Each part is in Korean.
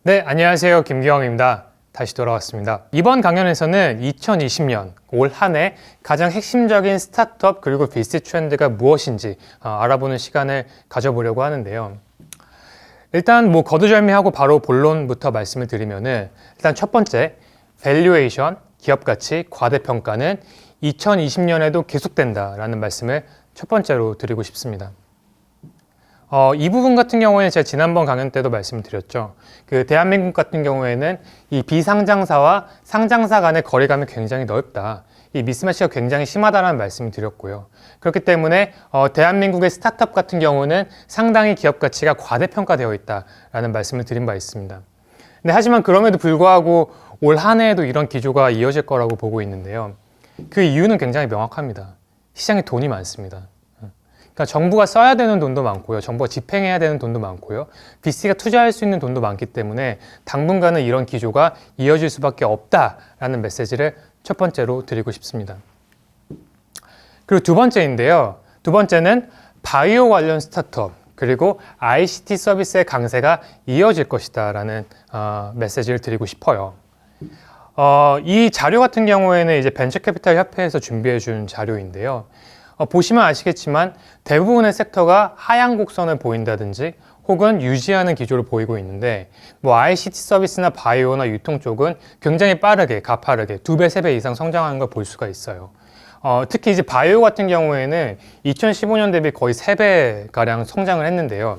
네, 안녕하세요. 김기영입니다. 다시 돌아왔습니다. 이번 강연에서는 2020년 올 한 해 가장 핵심적인 스타트업 그리고 VC 트렌드가 무엇인지 알아보는 시간을 가져보려고 하는데요. 일단 거두절미하고 바로 본론부터 말씀을 드리면은 일단 첫 번째, 밸류에이션, 기업 가치, 과대평가는 2020년에도 계속된다라는 말씀을 첫 번째로 드리고 싶습니다. 이 부분 같은 경우에는 제가 지난번 강연 때도 말씀을 드렸죠. 대한민국 같은 경우에는 이 비상장사와 상장사 간의 거리감이 굉장히 넓다. 이 미스매치가 굉장히 심하다는 말씀을 드렸고요. 그렇기 때문에 대한민국의 스타트업 같은 경우는 상당히 기업 가치가 과대평가되어 있다라는 말씀을 드린 바 있습니다. 근데 하지만 그럼에도 불구하고 올 한 해에도 이런 기조가 이어질 거라고 보고 있는데요. 그 이유는 굉장히 명확합니다. 시장에 돈이 많습니다. 그러니까 정부가 써야 되는 돈도 많고요. 정부가 집행해야 되는 돈도 많고요. VC가 투자할 수 있는 돈도 많기 때문에 당분간은 이런 기조가 이어질 수밖에 없다라는 메시지를 첫 번째로 드리고 싶습니다. 그리고 두 번째인데요. 두 번째는 바이오 관련 스타트업 그리고 ICT 서비스의 강세가 이어질 것이다라는 메시지를 드리고 싶어요. 이 자료 같은 경우에는 이제 벤처캐피탈 협회에서 준비해 준 자료인데요. 보시면 아시겠지만 대부분의 섹터가 하향 곡선을 보인다든지 혹은 유지하는 기조를 보이고 있는데 ICT 서비스나 바이오나 유통 쪽은 굉장히 빠르게, 가파르게 2배, 3배 이상 성장하는 걸 볼 수가 있어요. 특히 이제 바이오 같은 경우에는 2015년 대비 거의 3배가량 성장을 했는데요.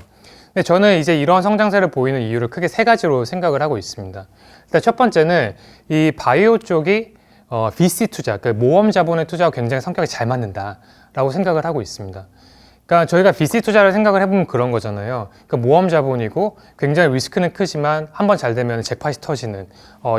근데 저는 이제 이런 성장세를 보이는 이유를 크게 세 가지로 생각을 하고 있습니다. 일단 첫 번째는 이 바이오 쪽이 VC 투자, 모험 자본의 투자가 굉장히 성격이 잘 맞는다라고 생각을 하고 있습니다. 그러니까 저희가 VC 투자를 생각을 해보면 그런 거잖아요. 그러니까 모험 자본이고 굉장히 리스크는 크지만 한번 잘 되면 잭팟이 터지는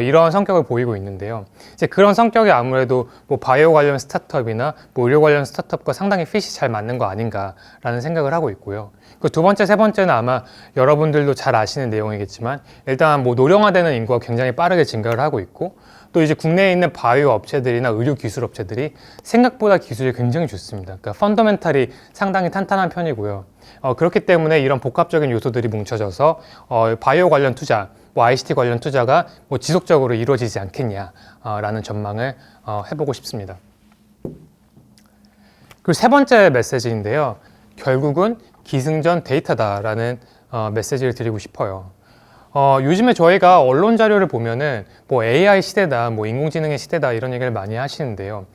이런 성격을 보이고 있는데요. 이제 그런 성격이 아무래도 바이오 관련 스타트업이나 의료 관련 스타트업과 상당히 핏이 잘 맞는 거 아닌가라는 생각을 하고 있고요. 그 두 번째, 세 번째는 아마 여러분들도 잘 아시는 내용이겠지만 일단 노령화되는 인구가 굉장히 빠르게 증가를 하고 있고 또 이제 국내에 있는 바이오 업체들이나 의료 기술 업체들이 생각보다 기술이 굉장히 좋습니다. 그러니까 펀더멘탈이 상당히 탄탄한 편이고요. 그렇기 때문에 이런 복합적인 요소들이 뭉쳐져서 바이오 관련 투자, ICT 관련 투자가 지속적으로 이루어지지 않겠냐라는 전망을 해보고 싶습니다. 그리고 세 번째 메시지인데요. 결국은 기승전 데이터다라는 메시지를 드리고 싶어요. 요즘에 저희가 언론 자료를 보면은 AI 시대다, 인공지능의 시대다 이런 얘기를 많이 하시는데요.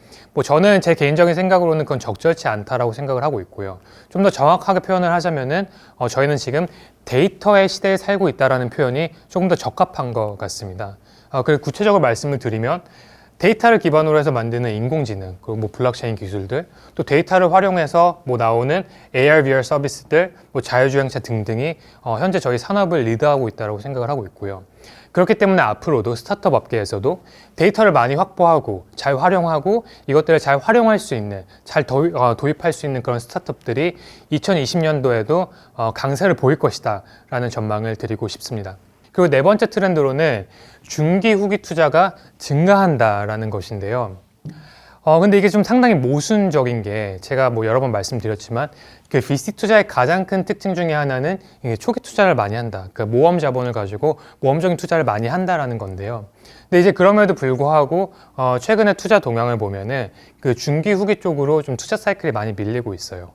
저는 제 개인적인 생각으로는 그건 적절치 않다라고 생각을 하고 있고요. 좀 더 정확하게 표현을 하자면은 저희는 지금 데이터의 시대에 살고 있다라는 표현이 조금 더 적합한 것 같습니다. 그리고 구체적으로 말씀을 드리면 데이터를 기반으로 해서 만드는 인공지능, 그리고 블록체인 기술들, 또 데이터를 활용해서 나오는 AR, VR 서비스들, 자율주행차 등등이 현재 저희 산업을 리드하고 있다고 생각을 하고 있고요. 그렇기 때문에 앞으로도 스타트업 업계에서도 데이터를 많이 확보하고 잘 활용하고 이것들을 잘 활용할 수 있는, 잘 도입할 수 있는 그런 스타트업들이 2020년도에도 강세를 보일 것이다 라는 전망을 드리고 싶습니다. 그리고 네 번째 트렌드로는 중기 후기 투자가 증가한다라는 것인데요. 근데 이게 좀 상당히 모순적인 게 제가 여러 번 말씀드렸지만 그 VC 투자의 가장 큰 특징 중에 하나는 초기 투자를 많이 한다. 그러니까 모험 자본을 가지고 모험적인 투자를 많이 한다라는 건데요. 근데 이제 그럼에도 불구하고 최근에 투자 동향을 보면은 그 중기 후기 쪽으로 좀 투자 사이클이 많이 밀리고 있어요.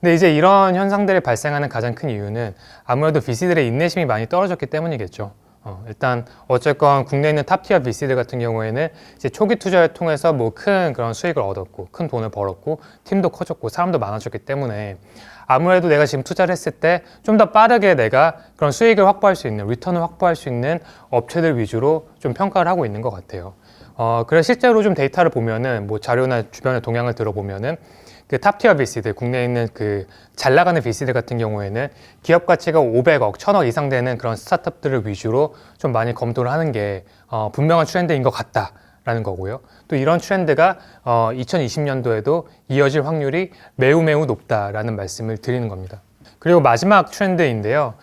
근데 이제 이런 현상들이 발생하는 가장 큰 이유는 아무래도 VC들의 인내심이 많이 떨어졌기 때문이겠죠. 일단 어쨌건 국내에 있는 탑티어 VC들 같은 경우에는 이제 초기 투자를 통해서 큰 그런 수익을 얻었고 큰 돈을 벌었고 팀도 커졌고 사람도 많아졌기 때문에 아무래도 내가 지금 투자를 했을 때 좀 더 빠르게 내가 그런 수익을 확보할 수 있는 리턴을 확보할 수 있는 업체들 위주로 좀 평가를 하고 있는 것 같아요. 그래서 실제로 좀 데이터를 보면은 자료나 주변의 동향을 들어보면은 그 탑티어 VC들, 국내에 있는 잘 나가는 VC들 같은 경우에는 기업 가치가 500억, 1000억 이상 되는 그런 스타트업들을 위주로 좀 많이 검토를 하는 게 분명한 트렌드인 것 같다라는 거고요. 또 이런 트렌드가 2020년도에도 이어질 확률이 매우 높다라는 말씀을 드리는 겁니다. 그리고 마지막 트렌드인데요.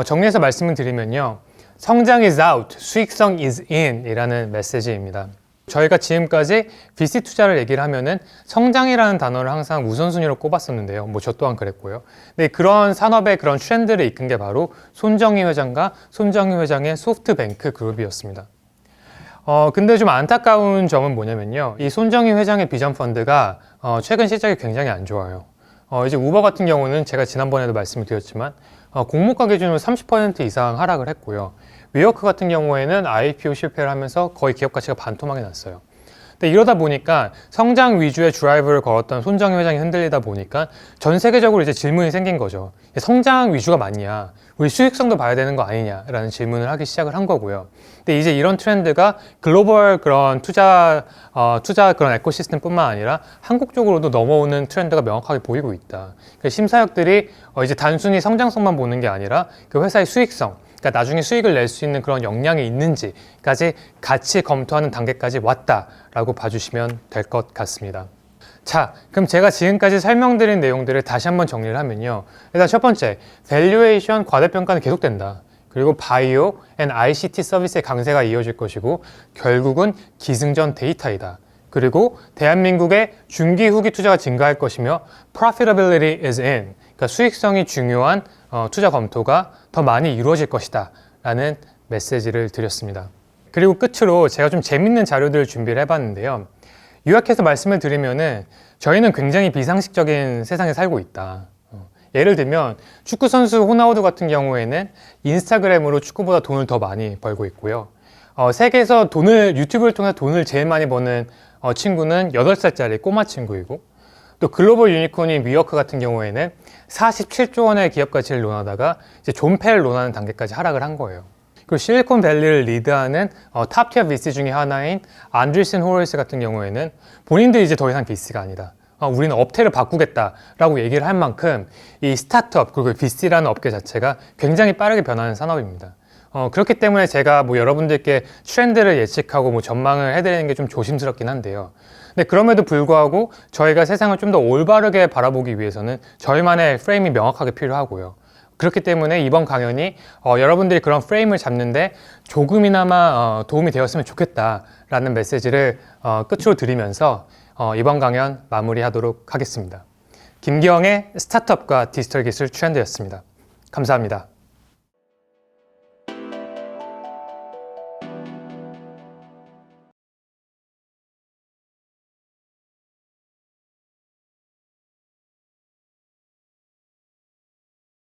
정리해서 말씀을 드리면요. 성장 is out, 수익성 is in 이라는 메시지입니다. 저희가 지금까지 VC 투자를 얘기를 하면은 성장이라는 단어를 항상 우선순위로 꼽았었는데요. 뭐 저 또한 그랬고요. 근데 그런 산업의 그런 트렌드를 이끈 게 바로 손정희 회장과 손정희 회장의 소프트뱅크 그룹이었습니다. 근데 좀 안타까운 점은 뭐냐면요. 이 손정희 회장의 비전 펀드가 최근 실적이 굉장히 안 좋아요. 이제 우버 같은 경우는 제가 지난번에도 말씀을 드렸지만 공모가 기준으로 30% 이상 하락을 했고요. 위워크 같은 경우에는 IPO 실패를 하면서 거의 기업 가치가 반토막이 났어요. 근데 이러다 보니까 성장 위주의 드라이브를 걸었던 손정희 회장이 흔들리다 보니까 전 세계적으로 이제 질문이 생긴 거죠. 성장 위주가 맞냐? 우리 수익성도 봐야 되는 거 아니냐라는 질문을 하기 시작을 한 거고요. 근데 이제 이런 트렌드가 글로벌 그런 투자 그런 에코시스템뿐만 아니라 한국 쪽으로도 넘어오는 트렌드가 명확하게 보이고 있다. 그러니까 심사역들이 이제 단순히 성장성만 보는 게 아니라 그 회사의 수익성, 그러니까 나중에 수익을 낼 수 있는 그런 역량이 있는지까지 같이 검토하는 단계까지 왔다라고 봐주시면 될 것 같습니다. 자, 그럼 제가 지금까지 설명드린 내용들을 다시 한번 정리를 하면요. 일단 첫 번째, 밸류에이션 과대평가는 계속된다. 그리고 바이오 앤 ICT 서비스의 강세가 이어질 것이고 결국은 기승전 데이터이다. 그리고 대한민국의 중기 후기 투자가 증가할 것이며 profitability is in, 그러니까 수익성이 중요한 투자 검토가 더 많이 이루어질 것이다 라는 메시지를 드렸습니다. 그리고 끝으로 제가 좀 재밌는 자료들을 준비를 해봤는데요. 요약해서 말씀을 드리면은 저희는 굉장히 비상식적인 세상에 살고 있다. 예를 들면 축구 선수 호나우두 같은 경우에는 인스타그램으로 축구보다 돈을 더 많이 벌고 있고요. 세계에서 유튜브를 통해서 돈을 제일 많이 버는 친구는 8살짜리 꼬마 친구이고, 또 글로벌 유니콘인 위워크 같은 경우에는 47조 원의 기업 가치를 논하다가 이제 존폐를 논하는 단계까지 하락을 한 거예요. 그리고 실리콘밸리를 리드하는 탑티어 VC 중에 하나인 안드리슨 호로이스 같은 경우에는 본인들이 이제 더 이상 VC가 아니다. 우리는 업태를 바꾸겠다라고 얘기를 할 만큼 이 스타트업 그리고 VC라는 업계 자체가 굉장히 빠르게 변하는 산업입니다. 그렇기 때문에 제가 뭐 여러분들께 트렌드를 예측하고 뭐 전망을 해드리는 게 좀 조심스럽긴 한데요. 근데 그럼에도 불구하고 저희가 세상을 좀 더 올바르게 바라보기 위해서는 저희만의 프레임이 명확하게 필요하고요. 그렇기 때문에 이번 강연이 여러분들이 그런 프레임을 잡는데 조금이나마 도움이 되었으면 좋겠다라는 메시지를 끝으로 드리면서 이번 강연 마무리하도록 하겠습니다. 김기영의 스타트업과 디지털 기술 트렌드였습니다. 감사합니다.